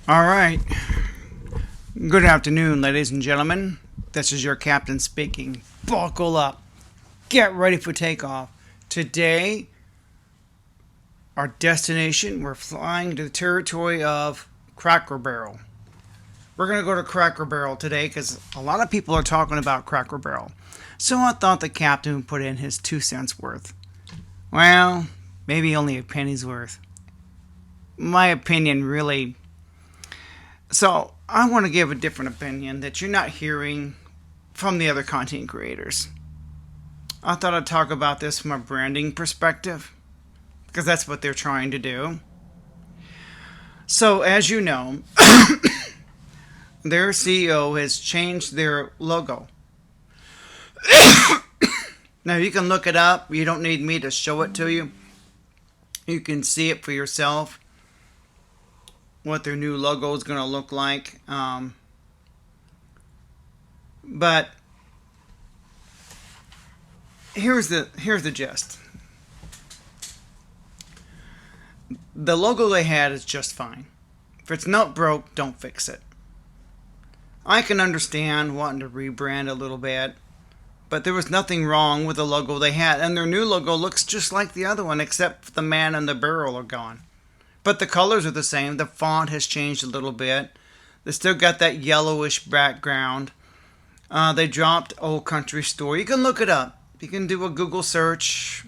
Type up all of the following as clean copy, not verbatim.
All right. Good afternoon, ladies and gentlemen. This is your captain speaking. Buckle up. Get ready for takeoff. Today, our destination, we're flying to the territory of Cracker Barrel. We're going to go to Cracker Barrel today because a lot of people are talking about Cracker Barrel. So I thought the captain would put in his 2 cents worth. Well, maybe only a penny's worth. My opinion really. So I want to give a different opinion that you're not hearing from the other content creators. I thought I'd talk about this from a branding perspective because that's what they're trying to do. So as you know, their CEO has changed their logo. Now you can look it up. You don't need me to show it to you. You can see it for yourself. What their new logo is going to look like. But here's the gist. The logo they had is just fine. If it's not broke, don't fix it. I can understand wanting to rebrand a little bit, but there was nothing wrong with the logo they had, and their new logo looks just like the other one, except the man and the barrel are gone. But the colors are the same. The font has changed a little bit. They still got that yellowish background. They dropped Old Country Store. You can look it up. You can do a Google search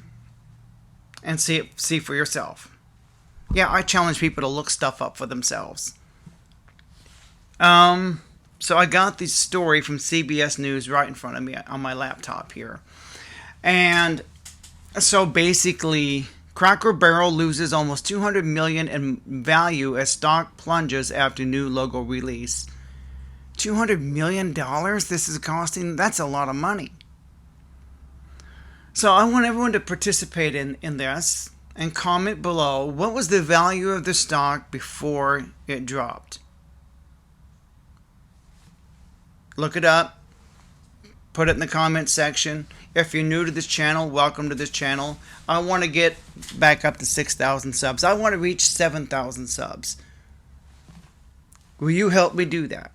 and see for yourself. Yeah, I challenge people to look stuff up for themselves. So I got this story from CBS News right in front of me on my laptop here. And so basically, Cracker Barrel loses almost $200 million in value as stock plunges after new logo release. $200 million this is costing? That's a lot of money. So I want everyone to participate in this and comment below what was the value of the stock before it dropped. Look it up. Put it in the comment section. If you're new to this channel, welcome to this channel. I want to get back up to 6,000 subs. I want to reach 7,000 subs. Will you help me do that?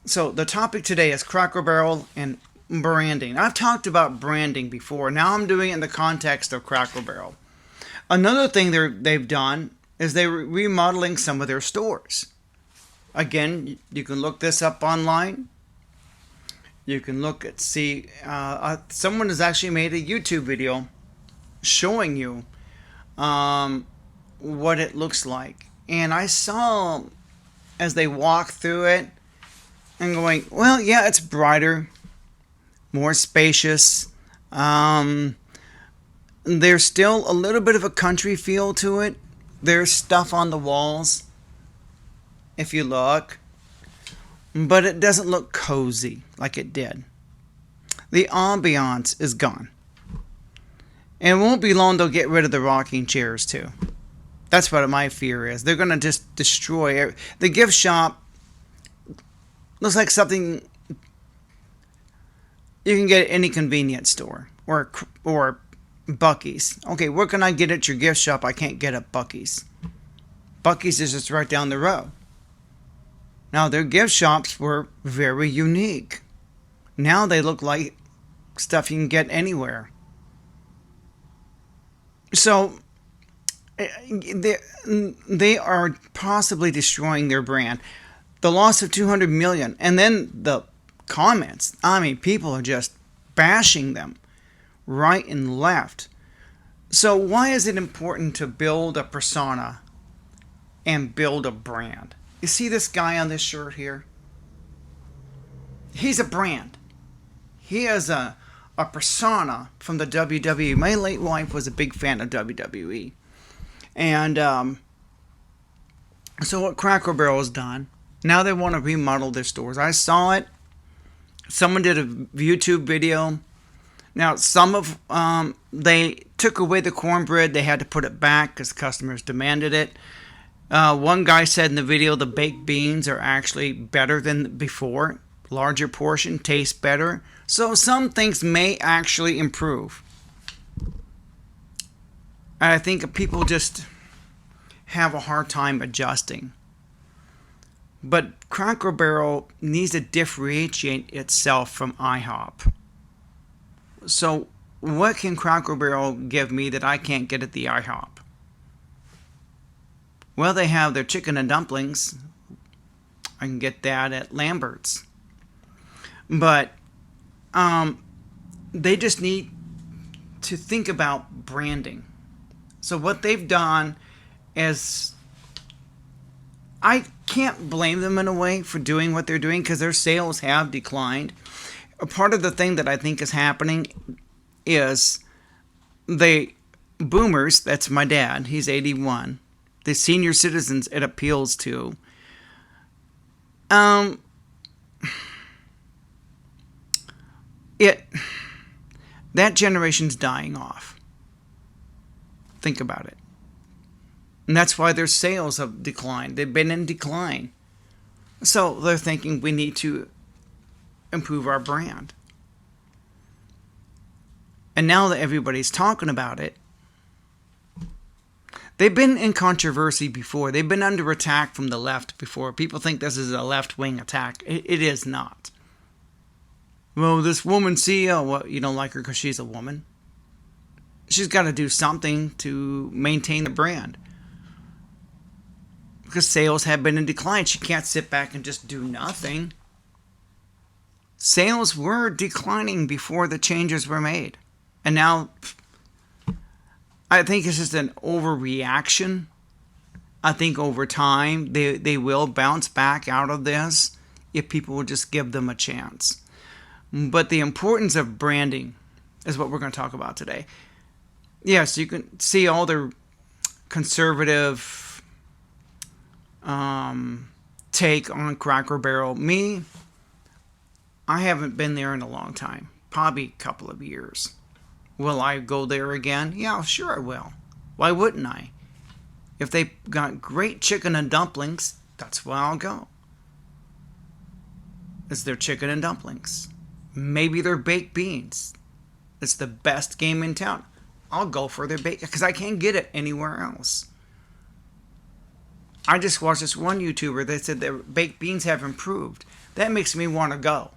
So the topic today is Cracker Barrel and branding. I've talked about branding before. Now I'm doing it in the context of Cracker Barrel. Another thing they've done is they're remodeling some of their stores. Again, you can look this up online. You can someone has actually made a YouTube video showing you what it looks like. And I saw as they walk through it and going, well, yeah, it's brighter, more spacious. There's still a little bit of a country feel to it. There's stuff on the walls, if you look, but it doesn't look cozy like it did. The ambiance is gone. And it won't be long they'll get rid of the rocking chairs too. That's what my fear is. They're going to just destroy it. The gift shop looks like something you can get at any convenience store or Buc-ee's. Okay, what can I get at your gift shop I can't get at Buc-ee's? Buc-ee's is just right down the road. Now, their gift shops were very unique. Now they look like stuff you can get anywhere. So, they are possibly destroying their brand. The loss of $200 million. And then the comments. I mean, people are just bashing them right and left. So why is it important to build a persona and build a brand? You see this guy on this shirt here? He's a brand. He is a persona from the WWE. My late wife was a big fan of WWE. And so what Cracker Barrel has done, now they want to remodel their stores. I saw it. Someone did a YouTube video. Now, some of they took away the cornbread. They had to put it back because customers demanded it. One guy said in the video the baked beans are actually better than before. Larger portion, tastes better. So some things may actually improve. And I think people just have a hard time adjusting. But Cracker Barrel needs to differentiate itself from IHOP. So what can Cracker Barrel give me that I can't get at the IHOP? Well, they have their chicken and dumplings. I can get that at Lambert's. But they just need to think about branding. So what they've done is, I can't blame them in a way for doing what they're doing because their sales have declined. A part of the thing that I think is happening is the boomers, that's my dad, he's 81, the senior citizens it appeals to, that generation's dying off. Think about it. And that's why their sales have declined. They've been in decline. So they're thinking we need to improve our brand. And now that everybody's talking about it, they've been in controversy before. They've been under attack from the left before. People think this is a left-wing attack. It is not. Well, this woman CEO, what, you don't like her because she's a woman? She's got to do something to maintain the brand. Because sales have been in decline. She can't sit back and just do nothing. Sales were declining before the changes were made. And now, I think it's just an overreaction. I think over time, they will bounce back out of this if people will just give them a chance. But the importance of branding is what we're going to talk about today. Yes, you can see all the conservative take on Cracker Barrel. Me, I haven't been there in a long time. Probably a couple of years. Will I go there again? Yeah, sure I will. Why wouldn't I? If they got great chicken and dumplings, that's where I'll go. It's their chicken and dumplings. Maybe their baked beans. It's the best game in town. I'll go for their baked, because I can't get it anywhere else. I just watched this one YouTuber that said their baked beans have improved. That makes me want to go.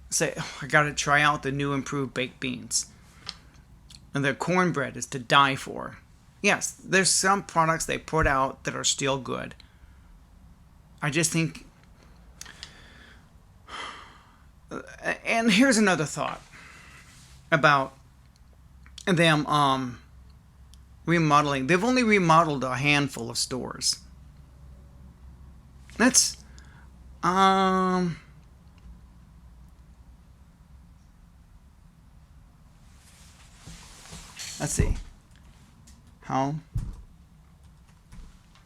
Say, oh, I got to try out the new improved baked beans. And their cornbread is to die for. Yes, there's some products they put out that are still good. I just think... And here's another thought about them remodeling. They've only remodeled a handful of stores. Let's see. How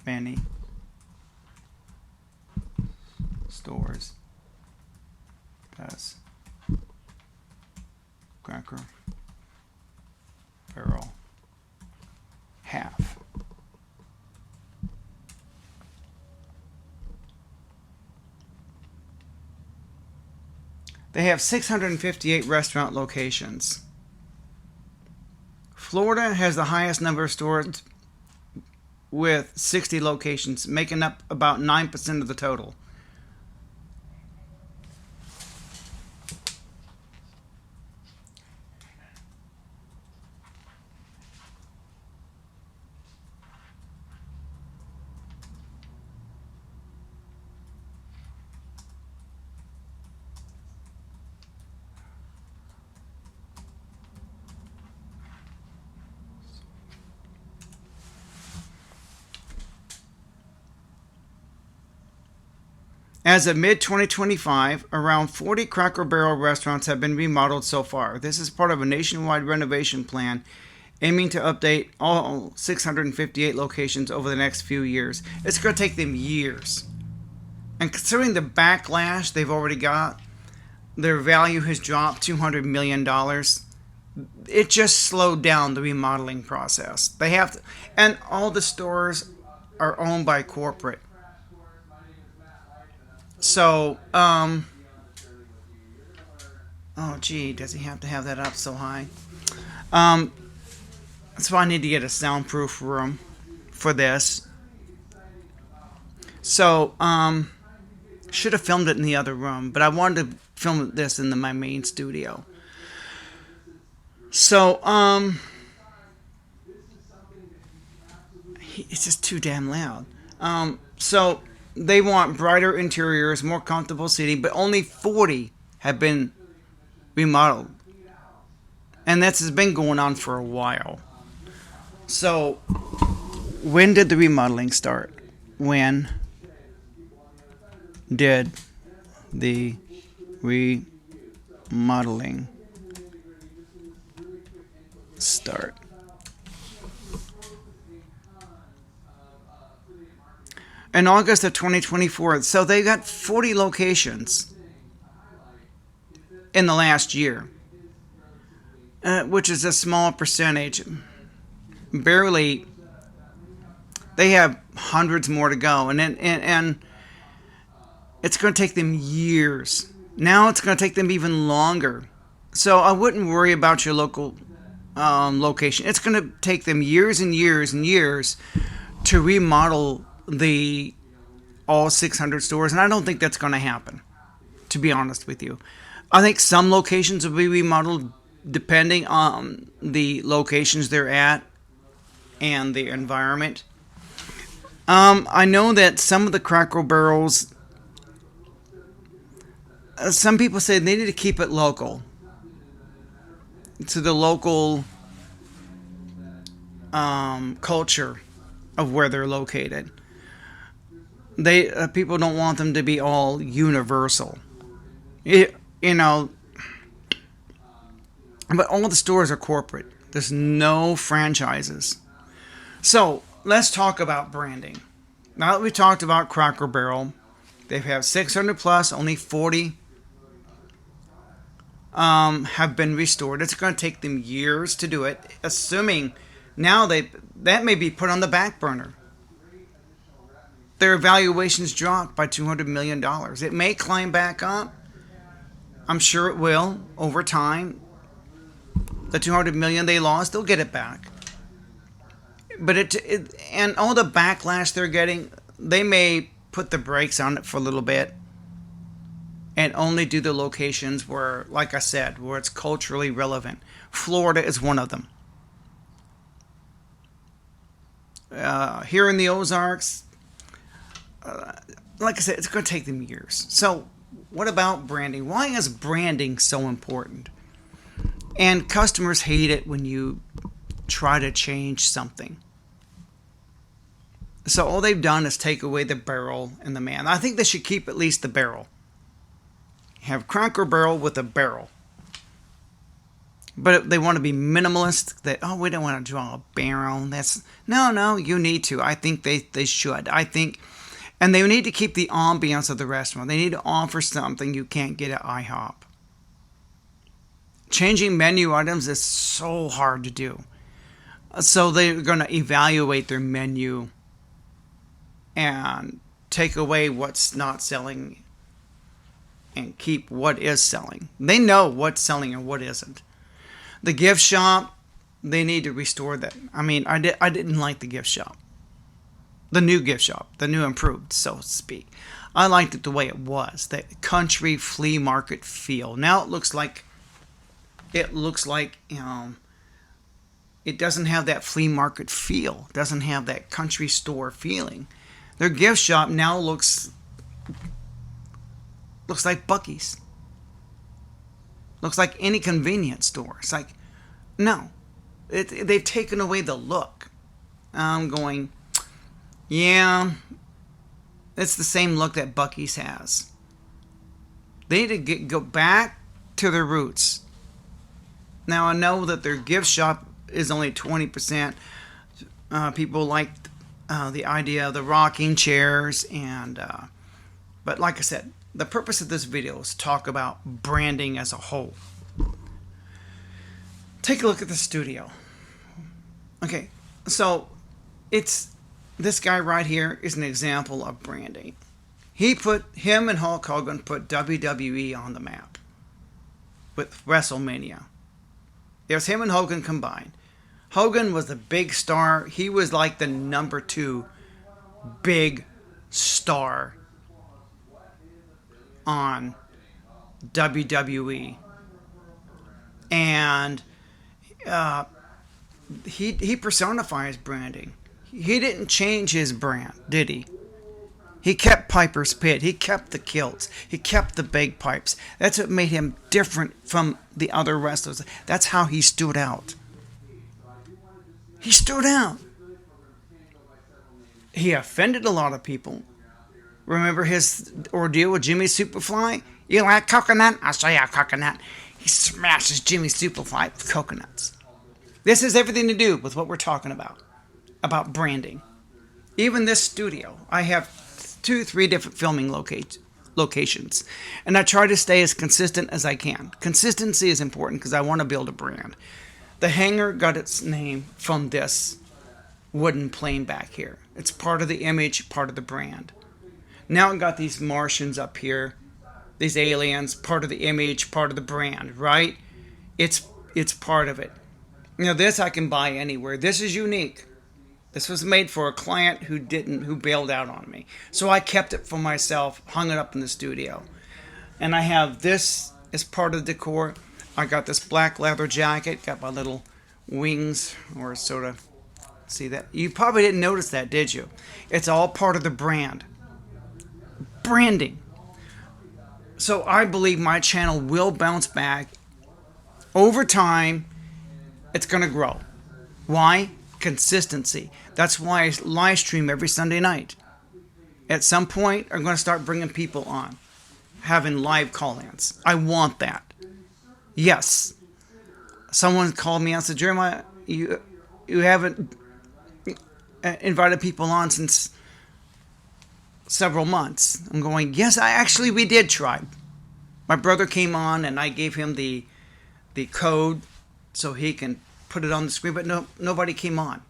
many stores does Cracker Barrel have? They have 658 restaurant locations. Florida has the highest number of stores with 60 locations, making up about 9% of the total. As of mid-2025, around 40 Cracker Barrel restaurants have been remodeled so far. This is part of a nationwide renovation plan aiming to update all 658 locations over the next few years. It's going to take them years. And considering the backlash they've already got, their value has dropped $200 million. It just slowed down the remodeling process. They have to, and all the stores are owned by corporate. So, oh gee, does he have to have that up so high? So I need to get a soundproof room for this. So, should have filmed it in the other room, but I wanted to film this in my main studio. So, it's just too damn loud. So they want brighter interiors, more comfortable seating, but only 40 have been remodeled. And that's been going on for a while. So, when did the remodeling start? When did the remodeling start? In August of 2024. So they got 40 locations in the last year, which is a small percentage. Barely. They have hundreds more to go, and it's going to take them years. Now it's going to take them even longer. So I wouldn't worry about your local location. It's going to take them years and years and years to remodel all 600 stores, and I don't think that's going to happen, to be honest with you. I think some locations will be remodeled depending on the locations they're at and the environment. I know that some of the Cracker Barrels, some people say they need to keep it local, to the local culture of where they're located. People don't want them to be all universal, but all the stores are corporate. There's no franchises. So let's talk about branding. Now that we talked about Cracker Barrel, they have 600 plus, only 40 have been restored. It's going to take them years to do it, assuming now that may be put on the back burner. Their valuations dropped by $200 million. It may climb back up. I'm sure it will over time. The $200 million they lost, they'll get it back. But and all the backlash they're getting, they may put the brakes on it for a little bit and only do the locations where, like I said, where it's culturally relevant. Florida is one of them. Here in the Ozarks, like I said, it's going to take them years. So what about branding? Why is branding so important? And customers hate it when you try to change something. So all they've done is take away the barrel and the man. I think they should keep at least the barrel. Have Cracker Barrel with a barrel. But they want to be minimalist. That, we don't want to draw a barrel. No, you need to. I think they should. And they need to keep the ambiance of the restaurant. They need to offer something you can't get at IHOP. Changing menu items is so hard to do. So they're going to evaluate their menu and take away what's not selling and keep what is selling. They know what's selling and what isn't. The gift shop, they need to restore that. I mean, I didn't like the gift shop. The new gift shop, the new improved, so to speak. I liked it the way it was, that country flea market feel. Now it looks like it doesn't have that flea market feel. It doesn't have that country store feeling. Their gift shop now looks like Buc-ee's. Looks like any convenience store. It's like, no. They've taken away the look. I'm going, yeah, it's the same look that Buc-ee's has. They need to go back to their roots. Now, I know that their gift shop is only 20%. People like the idea of the rocking chairs, but like I said, the purpose of this video is to talk about branding as a whole. Take a look at the studio. Okay, so this guy right here is an example of branding. Him and Hulk Hogan put WWE on the map with WrestleMania. It was him and Hogan combined. Hogan was a big star. He was like the number 2 big star on WWE. And he personifies branding. He didn't change his brand, did he? He kept Piper's Pit. He kept the kilts. He kept the bagpipes. That's what made him different from the other wrestlers. That's how he stood out. He stood out. He offended a lot of people. Remember his ordeal with Jimmy Superfly? You like coconut? I'll show you a coconut. He smashes Jimmy Superfly with coconuts. This has everything to do with what we're talking about branding. Even this studio, I have 2-3 different filming locations, and I try to stay as consistent as I can. Consistency is important because I want to build a brand. The hangar got its name from this wooden plane back here. It's part of the image, part of the brand. Now I got these Martians up here, these aliens, part of the image, part of the brand, right? It's part of it. You know, this I can buy anywhere. This is unique. This was made for a client who bailed out on me. So I kept it for myself, hung it up in the studio. And I have this as part of the decor. I got this black leather jacket, got my little wings, or sort of, see that? You probably didn't notice that, did you? It's all part of the brand. Branding. So I believe my channel will bounce back. Over time, it's going to grow. Why? Consistency. That's why I live stream every Sunday night. At some point, I'm going to start bringing people on, having live call-ins. I want that. Yes. Someone called me and said, Jeremiah, you haven't invited people on since several months. I'm going, yes, we did try. My brother came on and I gave him the code so he can put it on the screen, but nobody came on.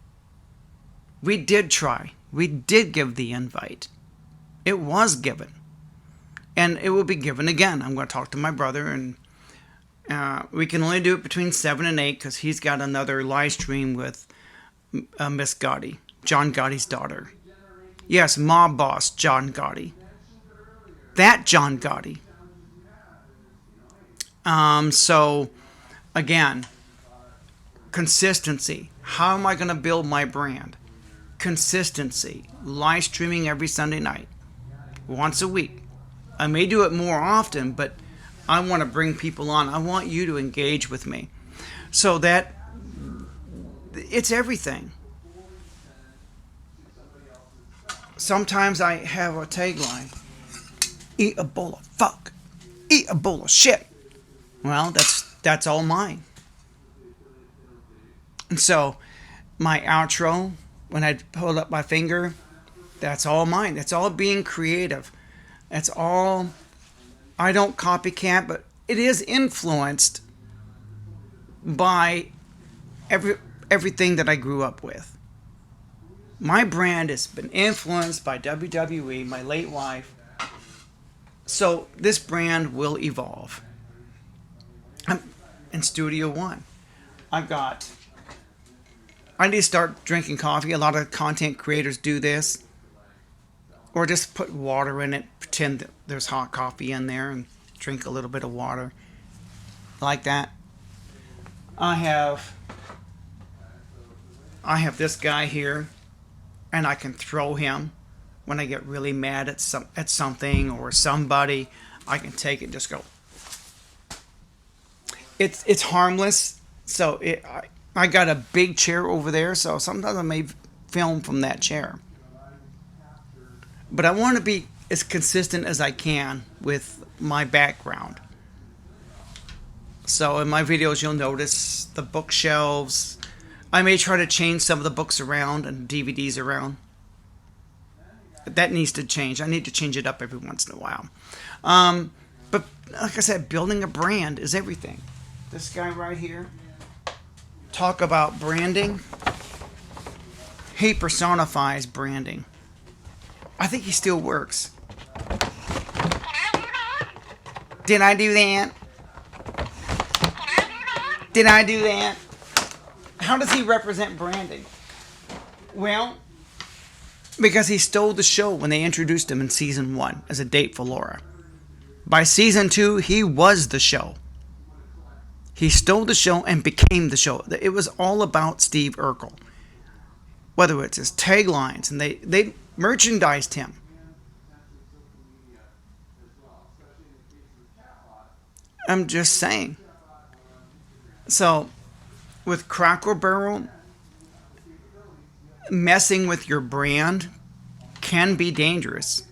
We did try. We did give the invite. It was given. And it will be given again. I'm going to talk to my brother, and we can only do it between 7 and 8 because he's got another live stream with Miss Gotti, John Gotti's daughter. Yes, mob boss John Gotti. That John Gotti. So, again, consistency. How am I going to build my brand? Consistency. Live streaming every Sunday night. Once a week. I may do it more often, but I want to bring people on. I want you to engage with me. So that it's everything. Sometimes I have a tagline. Eat a bowl of fuck. Eat a bowl of shit. Well, that's all mine. And so my outro, when I hold up my finger, that's all mine. That's all being creative. That's all. I don't copycat, but it is influenced by everything that I grew up with. My brand has been influenced by WWE, my late wife. So this brand will evolve. I'm in Studio One. I need to start drinking coffee. A lot of content creators do this. Or just put water in it. Pretend that there's hot coffee in there and drink a little bit of water. Like that. I have this guy here. And I can throw him when I get really mad at something or somebody. I can take it and just go. It's harmless. So I got a big chair over there. So sometimes I may film from that chair. But I want to be as consistent as I can with my background. So in my videos, you'll notice the bookshelves. I may try to change some of the books around and DVDs around. That needs to change. I need to change it up every once in a while. But like I said, building a brand is everything. This guy right here, talk about branding. He personifies branding. I think he still works. Did I do that? Did I do that? How does he represent branding? Well, because he stole the show when they introduced him in season 1 as a date for Laura. By season 2, he was the show. He stole the show and became the show. It was all about Steve Urkel. Whether it's his taglines, and they merchandised him. I'm just saying. So, with Cracker Barrel, messing with your brand can be dangerous.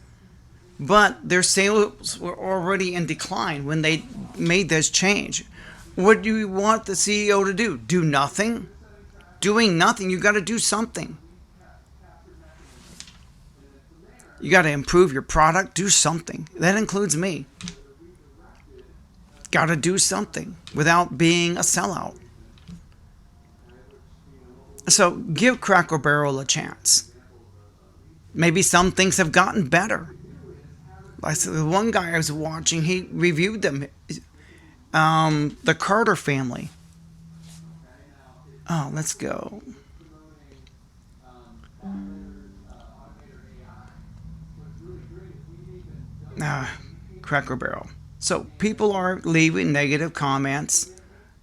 But their sales were already in decline when they made this change. What do you want the CEO to do? Do nothing? Doing nothing, you got to do something. You got to improve your product, do something. That includes me. Got to do something without being a sellout. So give Cracker Barrel a chance. Maybe some things have gotten better. Like the one guy I was watching, he reviewed them. The Carter family. Oh, let's go. Cracker Barrel. So people are leaving negative comments.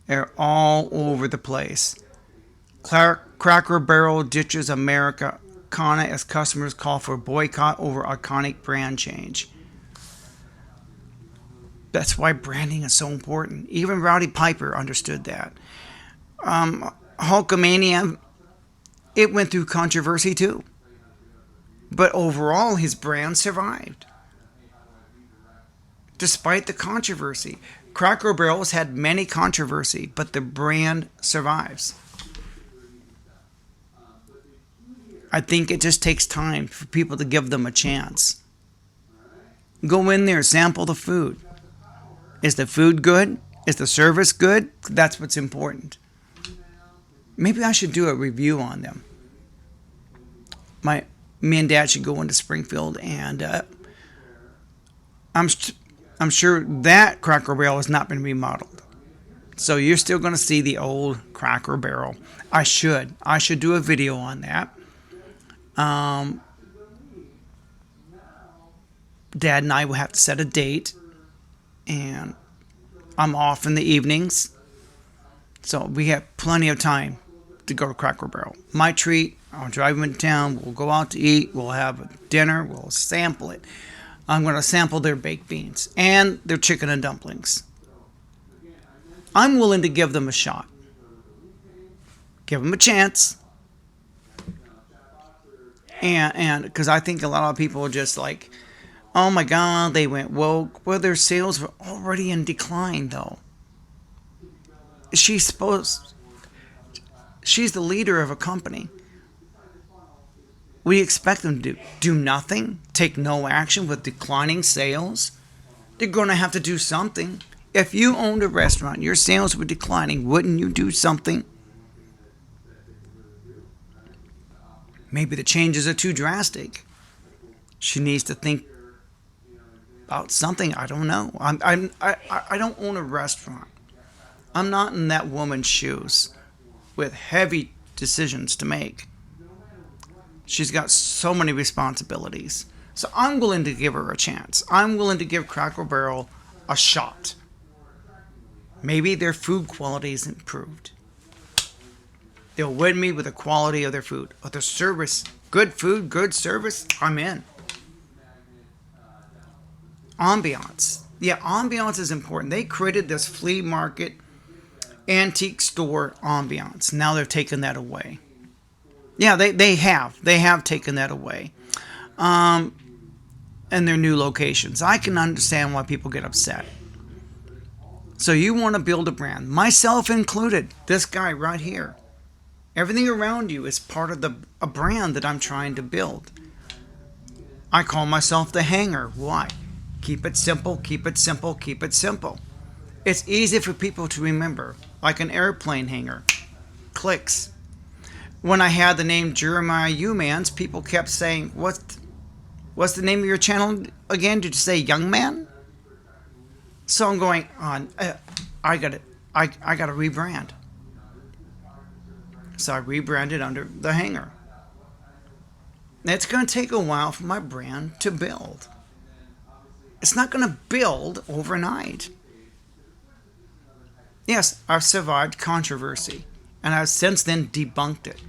They're all over the place. Cracker Barrel ditches Americana as customers call for boycott over iconic brand change. That's why branding is so important. Even Rowdy Piper understood that. Hulkamania, it went through controversy too. But overall, his brand survived. Despite the controversy, Cracker Barrel has had many controversy, but the brand survives. I think it just takes time for people to give them a chance. Go in there, sample the food. Is the food good? Is the service good? That's what's important. Maybe I should do a review on them. Me and Dad should go into Springfield, and I'm sure that Cracker Barrel has not been remodeled. So you're still going to see the old Cracker Barrel. I should do a video on that. Dad and I will have to set a date, and I'm off in the evenings, so we have plenty of time to go to Cracker Barrel. My treat, I'll drive them into town, we'll go out to eat, we'll have a dinner, we'll sample it. I'm going to sample their baked beans and their chicken and dumplings. I'm willing to give them a shot. Give them a chance. And because I think a lot of people are just like, oh my God, they went woke. Well, their sales were already in decline, though. She's the leader of a company. We expect them to do nothing, take no action with declining sales. They're going to have to do something. If you owned a restaurant, your sales were declining, wouldn't you do something? Maybe the changes are too drastic. She needs to think about something. I don't know. I don't own a restaurant. I'm not in that woman's shoes with heavy decisions to make. She's got so many responsibilities. So I'm willing to give her a chance. I'm willing to give Cracker Barrel a shot. Maybe their food quality is improved. They'll win me with the quality of their food. Or their service. Good food, good service, I'm in. Ambiance. Yeah, ambiance is important. They created this flea market, antique store ambiance. Now they're taking that away. Yeah, they have taken that away. In their new locations. I can understand why people get upset. So you want to build a brand, myself included. This guy right here. Everything around you is part of a brand that I'm trying to build. I call myself the hanger. Why? Keep it simple, keep it simple, keep it simple. It's easy for people to remember, like an airplane hanger. Clicks. When I had the name Jeremiah Umans, people kept saying, what's the name of your channel again? Did you say Young Man? So I'm going on. I got to rebrand. So I rebranded under the hanger. It's going to take a while for my brand to build. It's not going to build overnight. Yes, I've survived controversy, and I've since then debunked it.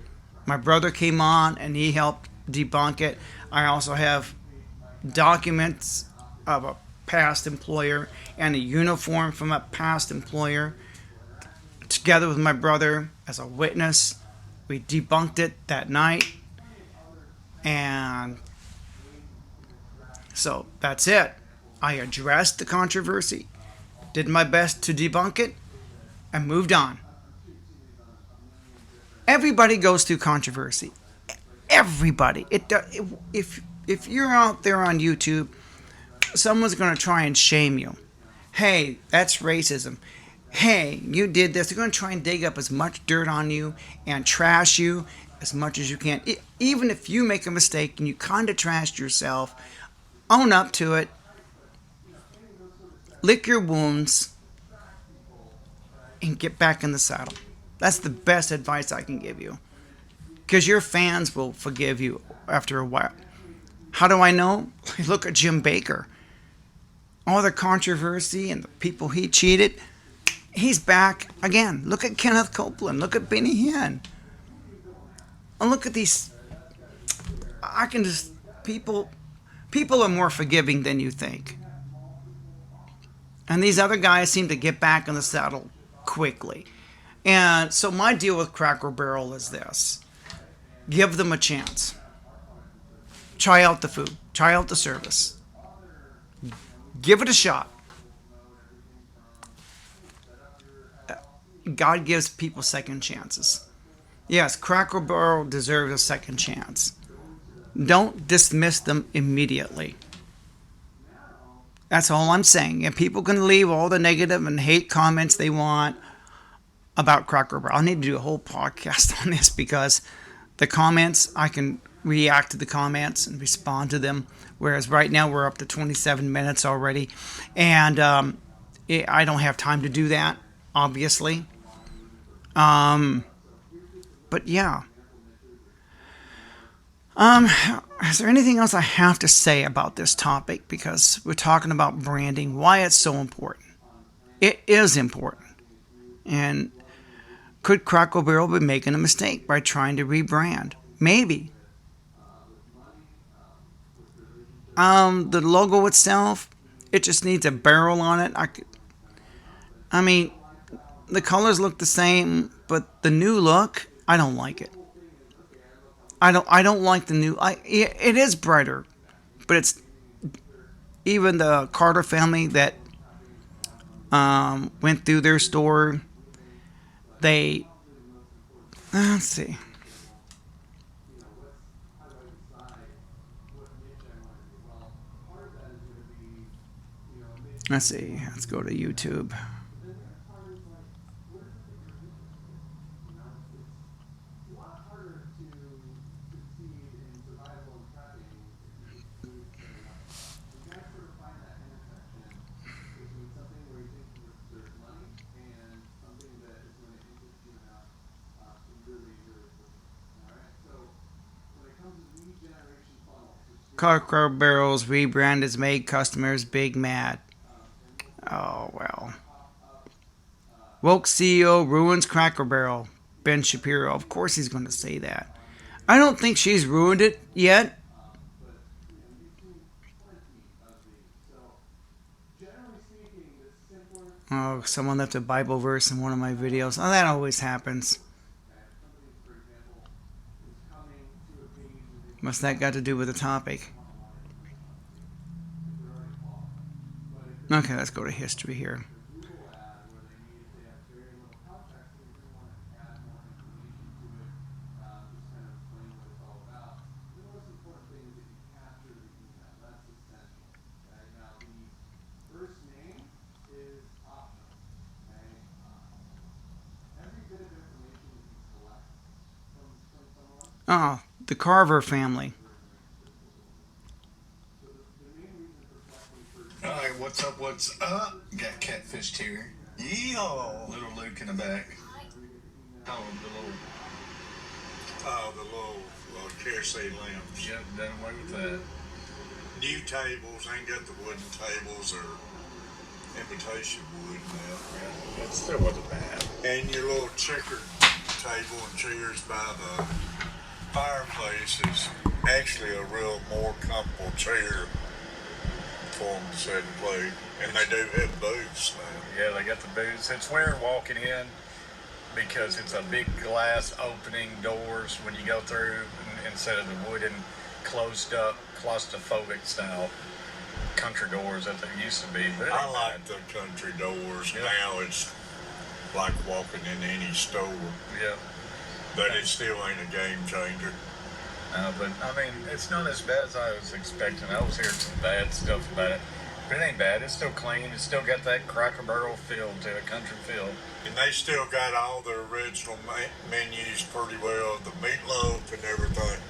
My brother came on and he helped debunk it. I also have documents of a past employer and a uniform from a past employer together with my brother as a witness. We debunked it that night, and so that's it. I addressed the controversy, did my best to debunk it, and moved on. Everybody goes through controversy. Everybody. If you're out there on YouTube, someone's going to try and shame you. Hey, that's racism. Hey, you did this. They're going to try and dig up as much dirt on you and trash you as much as you can. Even if you make a mistake and you kind of trashed yourself, own up to it. Lick your wounds and get back in the saddle. That's the best advice I can give you. Because your fans will forgive you after a while. How do I know? Look at Jim Baker. All the controversy and the people he cheated, he's back again. Look at Kenneth Copeland. Look at Benny Hinn. And look at these. People are more forgiving than you think. And these other guys seem to get back in the saddle quickly. And so my deal with Cracker Barrel is this. Give them a chance. Try out the food. Try out the service. Give it a shot. God gives people second chances. Yes, Cracker Barrel deserves a second chance. Don't dismiss them immediately. That's all I'm saying. And people can leave all the negative and hate comments they want about Cracker Barrel. I need to do a whole podcast on this because the comments, I can react to the comments and respond to them. Whereas right now we're up to 27 minutes already. And I don't have time to do that, obviously. But yeah. Is there anything else I have to say about this topic? Because we're talking about branding, why it's so important. It is important. And could Cracker Barrel be making a mistake by trying to rebrand? Maybe. The logo itself, it just needs a barrel on it. I mean, the colors look the same, but the new look, I don't like it. I don't like the new. It is brighter, but it's even the Carter family that went through their store. They let's see. Let's see. Let's go to YouTube. Cracker Barrel's rebrand has made customers big mad. Oh, well. Woke CEO ruins Cracker Barrel. Ben Shapiro. Of course he's going to say that. I don't think she's ruined it yet. Oh, someone left a Bible verse in one of my videos. Oh, that always happens. What's that got to do with the topic? Okay, let's go to history here. Oh, the Carver family. Alright, what's up, what's up? Got catfished here. Yeehaw! Little Luke in the back. Oh, the little The little kerosene lamps. Yep, done away with that. New tables, ain't got the wooden tables or imitation wood now. Yeah, it still wasn't bad. And your little checkered table and chairs by the fireplace is actually a real more comfortable chair for them to sit and play. And they do have booths now. Yeah, they got the booths. It's weird walking in because it's a big glass opening doors when you go through instead of the wooden closed up claustrophobic style country doors that there used to be. But I like the country doors. Yeah. Now it's like walking in any store. Yeah. But it still ain't a game changer. But I mean, it's not as bad as I was expecting. I was hearing some bad stuff about it. But it ain't bad. It's still clean. It's still got that Cracker Barrel feel to it, country feel. And they still got all their original menus pretty well, the meatloaf and everything.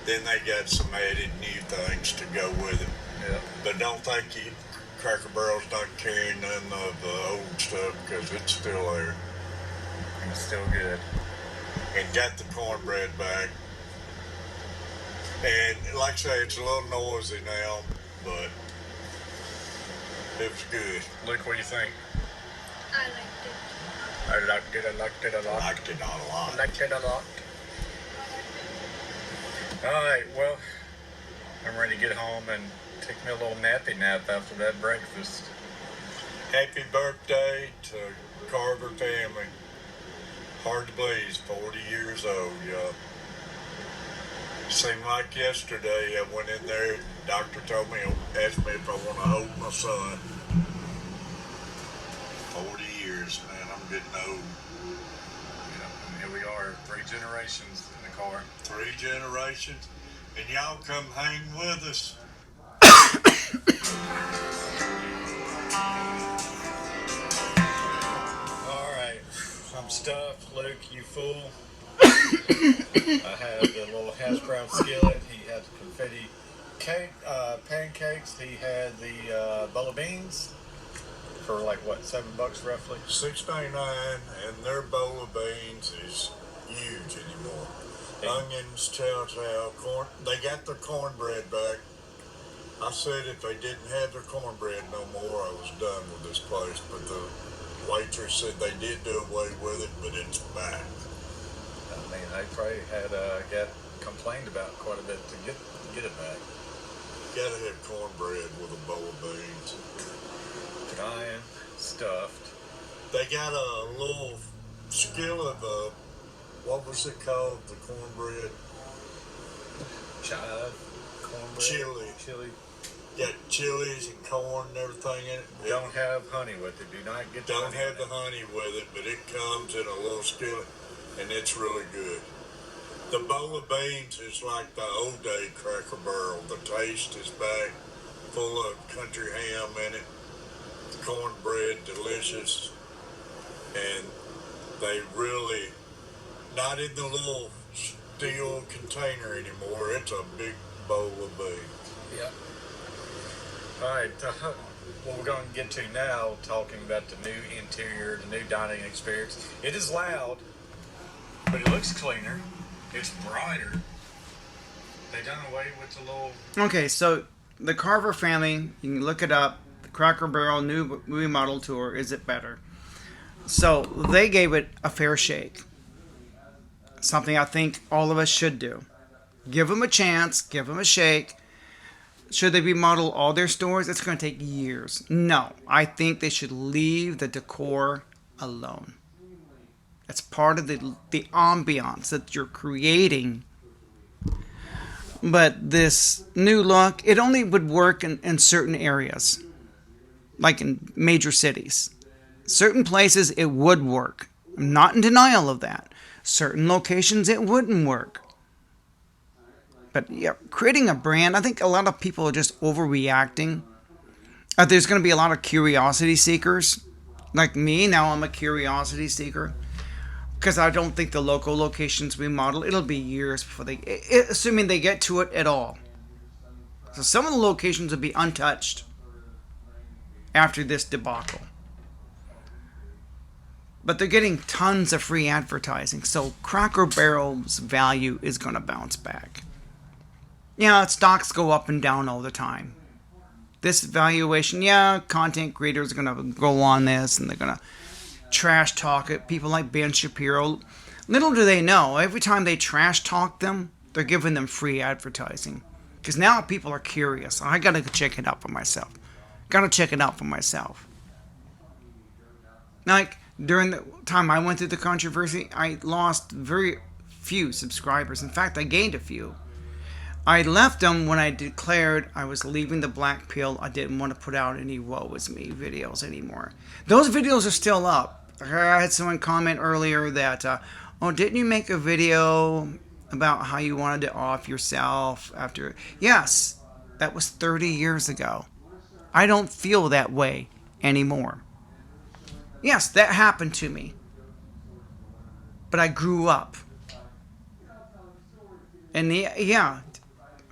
Then they got some added new things to go with it. Yeah. But don't think Cracker Barrel's not carrying none of the old stuff because it's still there. And it's still good. And got the cornbread back. And like I say, it's a little noisy now, but it was good. Luke, what do you think? I liked it. I liked it. I liked it a lot. Liked it a lot. I liked it a lot. All right, well, I'm ready to get home and take me a little nappy nap after that breakfast. Happy birthday to Carver family. Hard to believe he's 40 years old, y'all. Seemed like yesterday I went in there, the doctor told me, asked me if I want to hold my son. 40 years, man, I'm getting old. Yeah, and here we are, 3 generations in the car. 3 generations, and y'all come hang with us. All right, I'm stuffed. Luke, you fool. I had the little hash brown skillet. He had the confetti cake, pancakes. He had the bowl of beans for like what, $7 roughly. $6.99, and their bowl of beans is huge anymore. Onions, chow, corn. They got their cornbread back. I said if they didn't have their cornbread no more, I was done with this place. But the waitress said they did do away with it, but it's back. I mean, they probably had got complained about quite a bit to get it back. Gotta have cornbread with a bowl of beans. But I am stuffed. They got a little skillet of what was it called? The cornbread? Chive, cornbread, Chili. Got chilies and corn and everything in it. Don't have honey with it. Do not get the Don't honey have with the honey with it, but it comes in a little skillet, and it's really good. The bowl of beans is like the old day Cracker Barrel. The taste is back, full of country ham in it. Cornbread, delicious, and they really not in the little steel container anymore. It's a big bowl of beans. Yeah. All right, what we're going to get to now, talking about the new interior, the new dining experience. It is loud, but it looks cleaner. It's brighter. They done away with the little... Okay, so the Carver family, you can look it up. The Cracker Barrel new remodel tour. Is it better? So they gave it a fair shake. Something I think all of us should do. Give them a chance. Give them a shake. Should they remodel all their stores? It's going to take years. No, I think they should leave the decor alone. It's part of the ambiance that you're creating. But this new look, it only would work in certain areas, like in major cities. Certain places it would work. I'm not in denial of that. Certain locations it wouldn't work. But yeah, creating a brand, I think a lot of people are just overreacting. There's going to be a lot of curiosity seekers. Like me, now I'm a curiosity seeker. Because I don't think the local locations remodel, it'll be years before assuming they get to it at all. So some of the locations will be untouched after this debacle. but they're getting tons of free advertising. So Cracker Barrel's value is going to bounce back. Yeah, stocks go up and down all the time. This valuation, yeah, content creators are going to go on this and they're going to trash talk it. People like Ben Shapiro. Little do they know, every time they trash talk them, they're giving them free advertising. Because now people are curious. I got to check it out for myself. Like, during the time I went through the controversy, I lost very few subscribers. In fact, I gained a few. I left them when I declared I was leaving the black pill. I didn't want to put out any woe is me videos anymore. Those videos are still up. I had someone comment earlier that, oh, didn't you make a video about how you wanted to off yourself after? Yes, that was 30 years ago. I don't feel that way anymore. Yes, that happened to me. But I grew up. And yeah,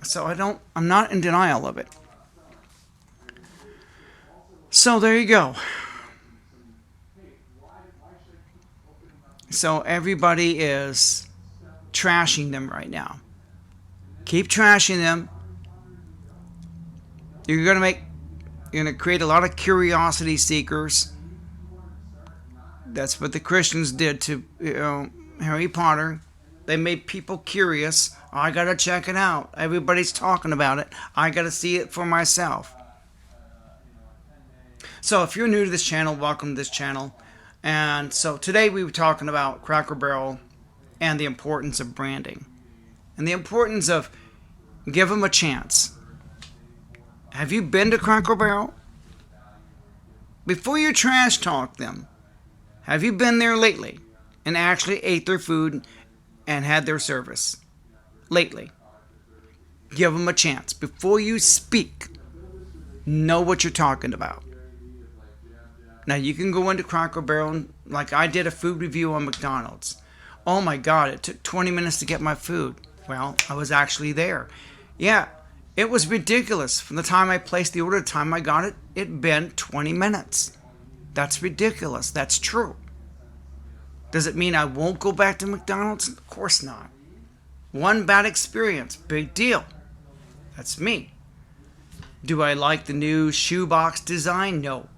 so I'm not in denial of it. So there you go. So everybody is trashing them right now. Keep trashing them. You're going to create a lot of curiosity seekers. That's what the Christians did to Harry Potter. They made people curious. I got to check it out. Everybody's talking about it. I got to see it for myself. So if you're new to this channel, welcome to this channel. And so today we were talking about Cracker Barrel and the importance of branding. And the importance of give them a chance. Have you been to Cracker Barrel? Before you trash talk them, have you been there lately and actually ate their food and had their service? Lately. Give them a chance. Before you speak, know what you're talking about. Now you can go into Cracker Barrel, like I did a food review on McDonald's. Oh my God, it took 20 minutes to get my food. Well, I was actually there. Yeah, it was ridiculous. From the time I placed the order to the time I got it, it'd been 20 minutes. That's ridiculous. That's true. Does it mean I won't go back to McDonald's? Of course not. One bad experience, big deal. That's me. Do I like the new shoebox design? No.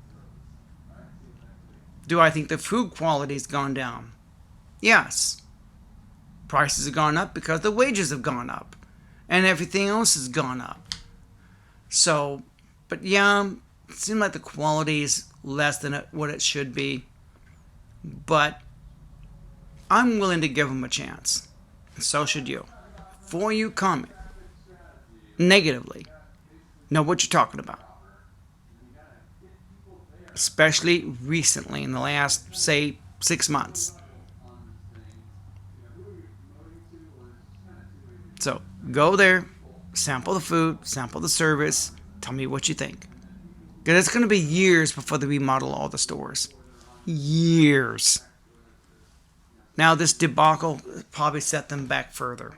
Do I think the food quality's gone down? Yes. Prices have gone up because the wages have gone up. And everything else has gone up. So, but yeah, it seems like the quality is less than what it should be. But I'm willing to give them a chance. And so should you. Before you comment negatively, know what you're talking about. Especially recently, in the last, say, 6 months. So, go there, sample the food, sample the service, tell me what you think. Because it's going to be years before they remodel all the stores. Years. Now, this debacle probably set them back further.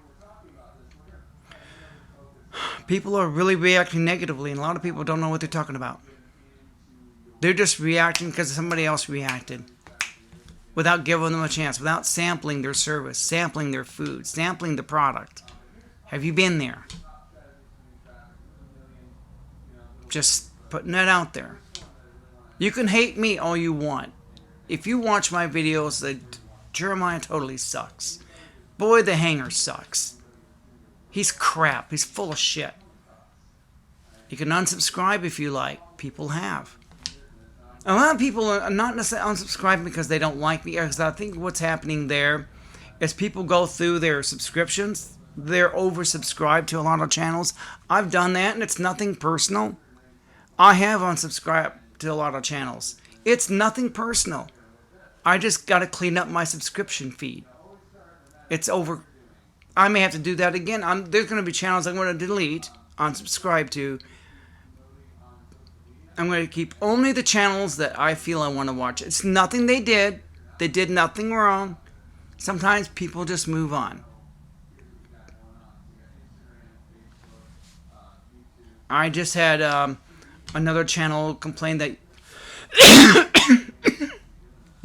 People are really reacting negatively, and a lot of people don't know what they're talking about. They're just reacting because somebody else reacted without giving them a chance, without sampling their service, sampling their food, sampling the product. Have you been there? Just putting that out there. You can hate me all you want. If you watch my videos, Jeremiah totally sucks. Boy, the hanger sucks. He's crap. He's full of shit. You can unsubscribe if you like. People have. A lot of people are not necessarily unsubscribing because they don't like me. Because I think what's happening there is people go through their subscriptions. They're oversubscribed to a lot of channels. I've done that, and it's nothing personal. I have unsubscribed to a lot of channels. It's nothing personal. I just got to clean up my subscription feed. It's over. I may have to do that again. There's going to be channels I'm going to delete, unsubscribe to. I'm going to keep only the channels that I feel I want to watch. It's nothing they did. They did nothing wrong. Sometimes people just move on. I just had another channel complain that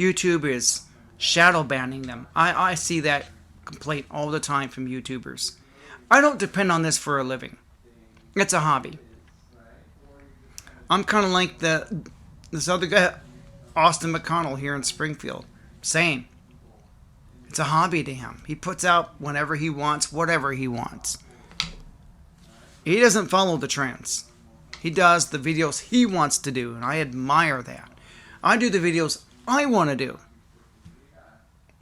YouTube is shadow banning them. I see that complaint all the time from YouTubers. I don't depend on this for a living. It's a hobby. I'm kind of like this other guy, Austin McConnell here in Springfield. Same. It's a hobby to him. He puts out whenever he wants, whatever he wants. He doesn't follow the trends. He does the videos he wants to do, and I admire that. I do the videos I want to do.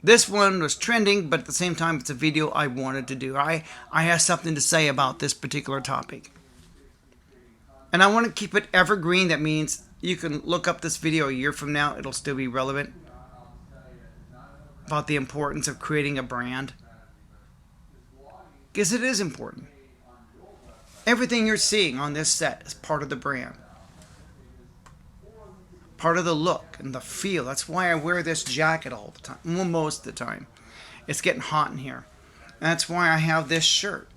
This one was trending, but at the same time, it's a video I wanted to do. I have something to say about this particular topic. And I want to keep it evergreen. That means you can look up this video a year from now. It'll still be relevant. About the importance of creating a brand. Because it is important. Everything you're seeing on this set is part of the brand. Part of the look and the feel. That's why I wear this jacket all the time. Well, most of the time. It's getting hot in here. And that's why I have this shirt.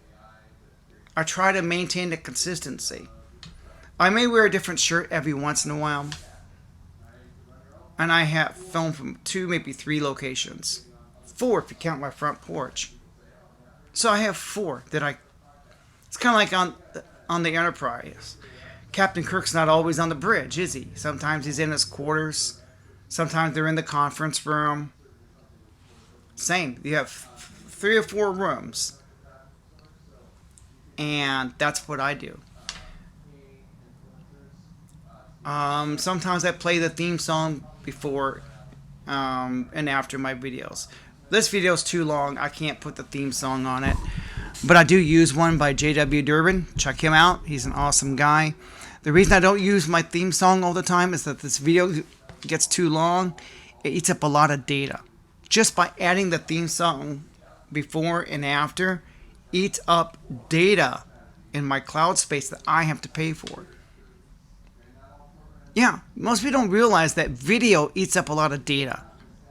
I try to maintain the consistency. I may wear a different shirt every once in a while. And I have filmed from 2, maybe 3 locations. 4 if you count my front porch. So I have 4 that it's kind of like on the Enterprise. Captain Kirk's not always on the bridge, is he? Sometimes he's in his quarters. Sometimes they're in the conference room. Same. You have 3 or 4 rooms. And that's what I do. Sometimes I play the theme song before and after my videos. This video is too long. I can't put the theme song on it. But I do use one by J.W. Durbin. Check him out. He's an awesome guy. The reason I don't use my theme song all the time is that this video gets too long. It eats up a lot of data. Just by adding the theme song before and after eats up data in my cloud space that I have to pay for. Yeah, most people don't realize that video eats up a lot of data.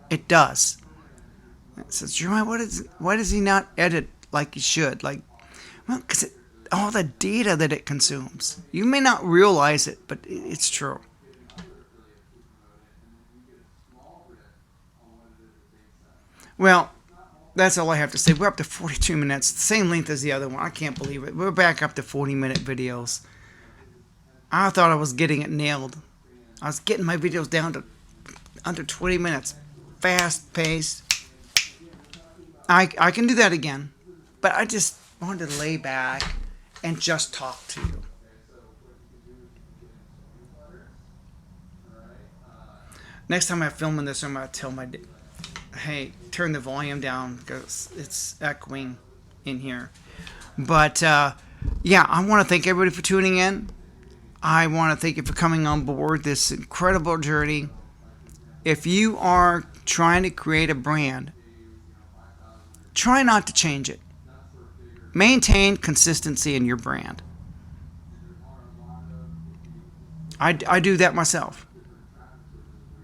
It does. It says, Jeremiah, why does he not edit like he should? Well, because all the data that it consumes. You may not realize it, but it's true. Well, that's all I have to say. We're up to 42 minutes, the same length as the other one. I can't believe it. We're back up to 40-minute videos. I thought I was getting it nailed. I was getting my videos down to under 20 minutes. Fast paced. I can do that again. But I just wanted to lay back and just talk to you. Next time I'm filming this, I'm going to tell hey, turn the volume down because it's echoing in here. But, yeah, I want to thank everybody for tuning in. I want to thank you for coming on board this incredible journey. If you are trying to create a brand, try not to change it. Maintain consistency in your brand. I do that myself.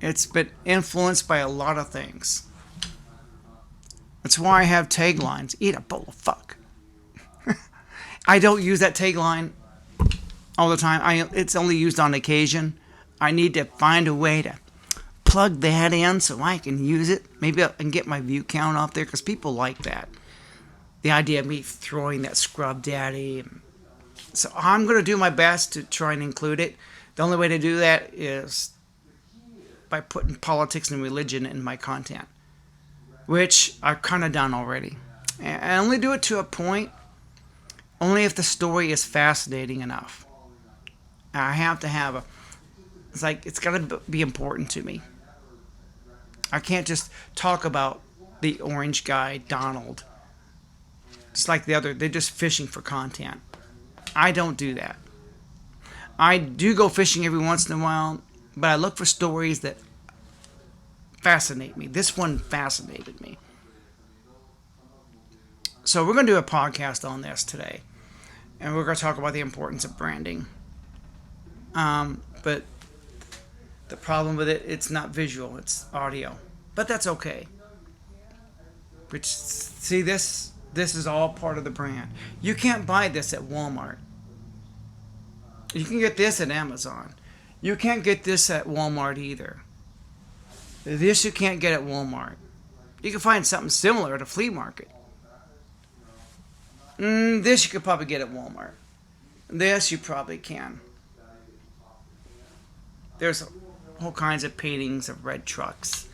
It's been influenced by a lot of things. That's why I have taglines. Eat a bowl of fuck. I don't use that tagline all the time. It's only used on occasion. I need to find a way to plug that in so I can use it. Maybe I can get my view count up there because people like that. The idea of me throwing that scrub daddy. So I'm going to do my best to try and include it. The only way to do that is by putting politics and religion in my content, which I've kind of done already. I only do it to a point, only if the story is fascinating enough. I have to have it's got to be important to me. I can't just talk about the orange guy, Donald. Just like the other, they're just fishing for content. I don't do that. I do go fishing every once in a while, but I look for stories that fascinate me. This one fascinated me. So we're going to do a podcast on this today. And we're going to talk about the importance of branding. But the problem with it, it's not visual, it's audio. But that's okay. Which, see, this is all part of the brand. You can't buy this at Walmart. You can get this at Amazon. You can't get this at Walmart either. This you can't get at Walmart. You can find something similar at a flea market. This you could probably get at Walmart. This you probably can. There's all kinds of paintings of red trucks.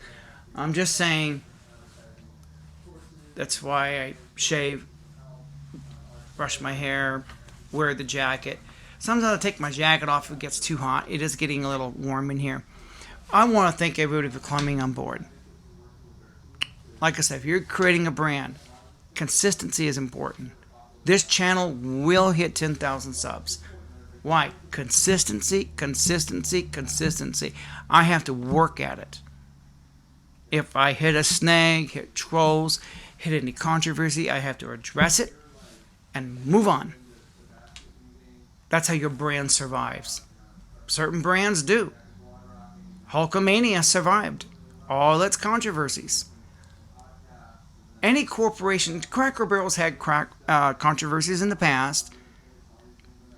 I'm just saying, that's why I shave, brush my hair, wear the jacket. Sometimes I take my jacket off if it gets too hot. It is getting a little warm in here. I want to thank everybody for coming on board. Like I said, if you're creating a brand, consistency is important. This channel will hit 10,000 subs. Why? Consistency, consistency, consistency. I have to work at it. If I hit a snag, hit trolls, hit any controversy, I have to address it and move on. That's how your brand survives. Certain brands do. Hulkamania survived all its controversies. Any corporation, Cracker Barrel's had controversies in the past.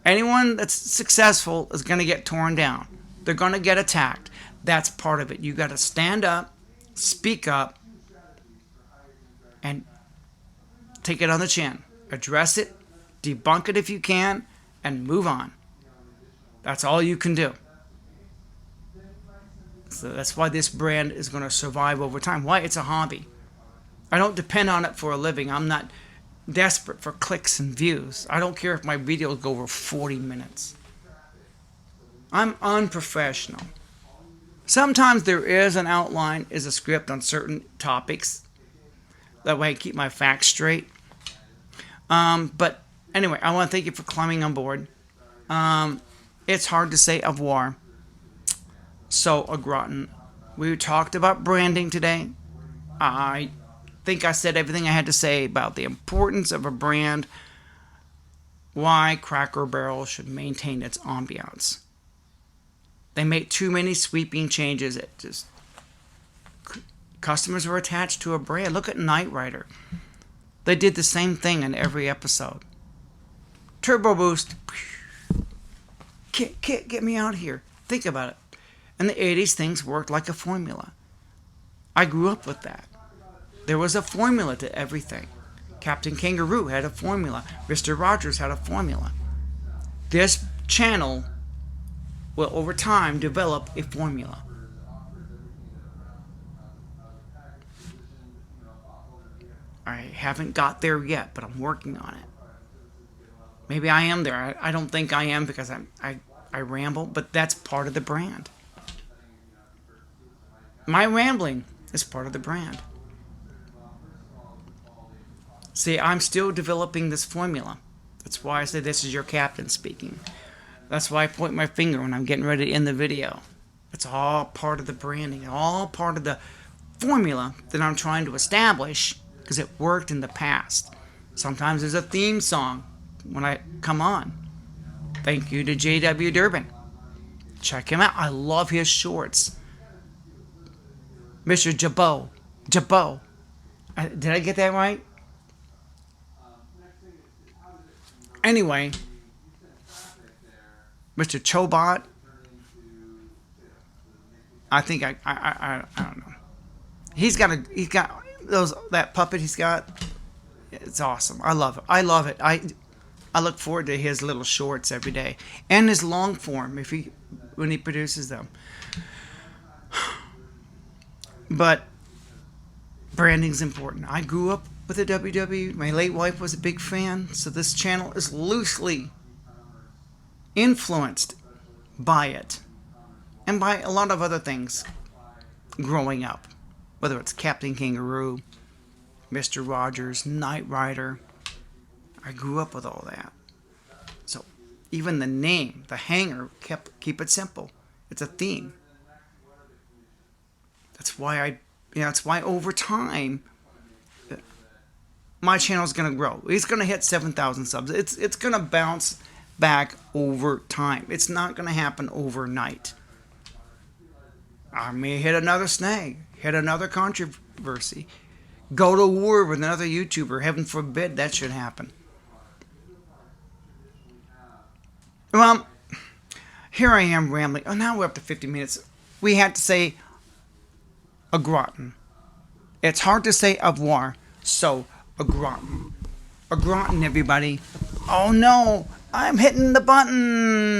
Anyone that's successful is going to get torn down. They're going to get attacked. That's part of it. You got to stand up, speak up, and take it on the chin. Address it, debunk it if you can, and move on. That's all you can do. So that's why this brand is going to survive over time. Why? It's a hobby. I don't depend on it for a living. I'm not desperate for clicks and views. I don't care if my videos go over 40 minutes. I'm unprofessional. Sometimes there is an outline, is a script on certain topics. That way I keep my facts straight. But anyway, I want to thank you for climbing on board. It's hard to say au revoir. So, au gratin. We talked about branding today. I think I said everything I had to say about the importance of a brand, why Cracker Barrel should maintain its ambiance. They make too many sweeping changes. It just customers are attached to a brand. Look at Knight Rider. They did the same thing in every episode. Turbo Boost. Get me out of here. Think about it. In the 80s, things worked like a formula. I grew up with that. There was a formula to everything. Captain Kangaroo had a formula. Mr. Rogers had a formula. This channel will, over time, develop a formula. I haven't got there yet, but I'm working on it. Maybe I am there. I don't think I am because I ramble, but that's part of the brand. My rambling is part of the brand. See, I'm still developing this formula. That's why I say this is your captain speaking. That's why I point my finger when I'm getting ready to end the video. It's all part of the branding, all part of the formula that I'm trying to establish because it worked in the past. Sometimes there's a theme song when I come on. Thank you to J.W. Durbin. Check him out. I love his shorts. Mr. Jabot. Jabot. Did I get that right? Anyway, Mr. Chobot. I think I don't know. He's got that puppet he's got. It's awesome. I love it. I look forward to his little shorts every day and his long form when he produces them. But branding's important. I grew up with the WWE. My late wife was a big fan, so this channel is loosely influenced by it and by a lot of other things growing up, whether it's Captain Kangaroo, Mr. Rogers, Knight Rider. I grew up with all that. So even the name, the hanger, keep it simple. It's a theme. That's why that's why over time my channel is going to grow. It's going to hit 7,000 subs. It's going to bounce back over time. It's not going to happen overnight. I may hit another snag, hit another controversy, go to war with another YouTuber. Heaven forbid that should happen. Well, here I am rambling. Oh, now we're up to 50 minutes. We had to say au gratin. It's hard to say au revoir, so au gratin. Au gratin, everybody. Oh no, I'm hitting the button.